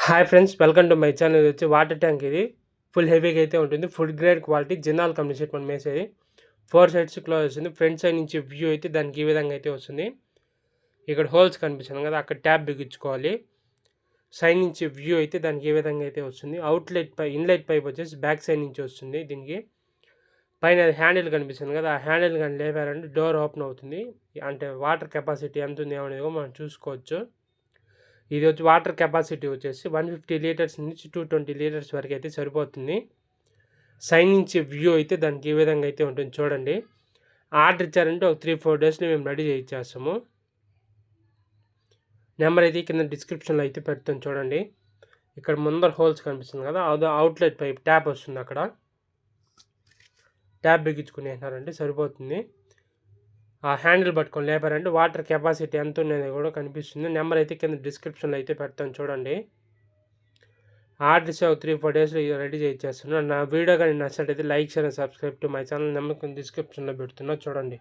Hi friends, welcome to my channel. ఇది వచ్చి water tank. ఇది ఫుల్ హెవీగా అయితే ఉంటుంది. ఫుడ్ గ్రేడ్ క్వాలిటీ జిన్నాల్ కంపెనీ సెట్ మనం వేసేది. 4 సైడ్స్ క్లోజ్ వస్తుంది. ఫ్రంట్ సైడ్ నుంచి వ్యూ అయితే దానికి ఈ విధంగా అయితే వస్తుంది. ఇక్కడ హోల్స్ కనిపిస్తుంది కదా, అక్కడ ట్యాప్ బిగించుకోవాలి. సైడ్ నుంచి వ్యూ అయితే దానికి ఏ విధంగా అయితే వస్తుంది. అవుట్లెట్ పై ఇన్లెట్ పైప్ వచ్చేసి బ్యాక్ సైడ్ నుంచి వస్తుంది. దీనికి పైన హ్యాండిల్ కనిపిస్తుంది కదా, ఆ హ్యాండిల్ కానీ లేపారంటే డోర్ ఓపెన్ అవుతుంది. అంటే వాటర్ కెపాసిటీ ఎంత ఉంది అనేది మనం చూసుకోవచ్చు. ఇది వచ్చి వాటర్ కెపాసిటీ వచ్చేసి 150 లీటర్స్ నుంచి 220 లీటర్స్ వరకు అయితే సరిపోతుంది. సైడ్ నుంచి వ్యూ అయితే దానికి ఈ విధంగా అయితే ఉంటుంది చూడండి. ఆర్డర్ ఇచ్చారంటే ఒక 3-4 డేస్లో మేము రెడీ చేయించేస్తాము. నెంబర్ అయితే కింద డిస్క్రిప్షన్లో అయితే పెడతాను చూడండి. ఇక్కడ ముందర హోల్స్ కనిపిస్తుంది కదా, అది అవుట్లెట్ పైప్ ట్యాప్ వస్తుంది. అక్కడ ట్యాప్ బిగించుకునేసారంటే సరిపోతుంది. ఆ హ్యాండిల్ పట్టుకొని లేపారంటే వాటర్ కెపాసిటీ ఎంత ఉన్నది కూడా కనిపిస్తుంది. నెంబర్ అయితే కింద డిస్క్రిప్షన్లో అయితే పెడతాను చూడండి. ఆర్డర్స్ 3-4 డేస్లో రెడీ చేయించేస్తున్నాను. నా వీడియో కానీ నచ్చినట్టయితే like, share and subscribe to my channel. Number కింద డిస్క్రిప్షన్లో పెడుతున్నా చూడండి.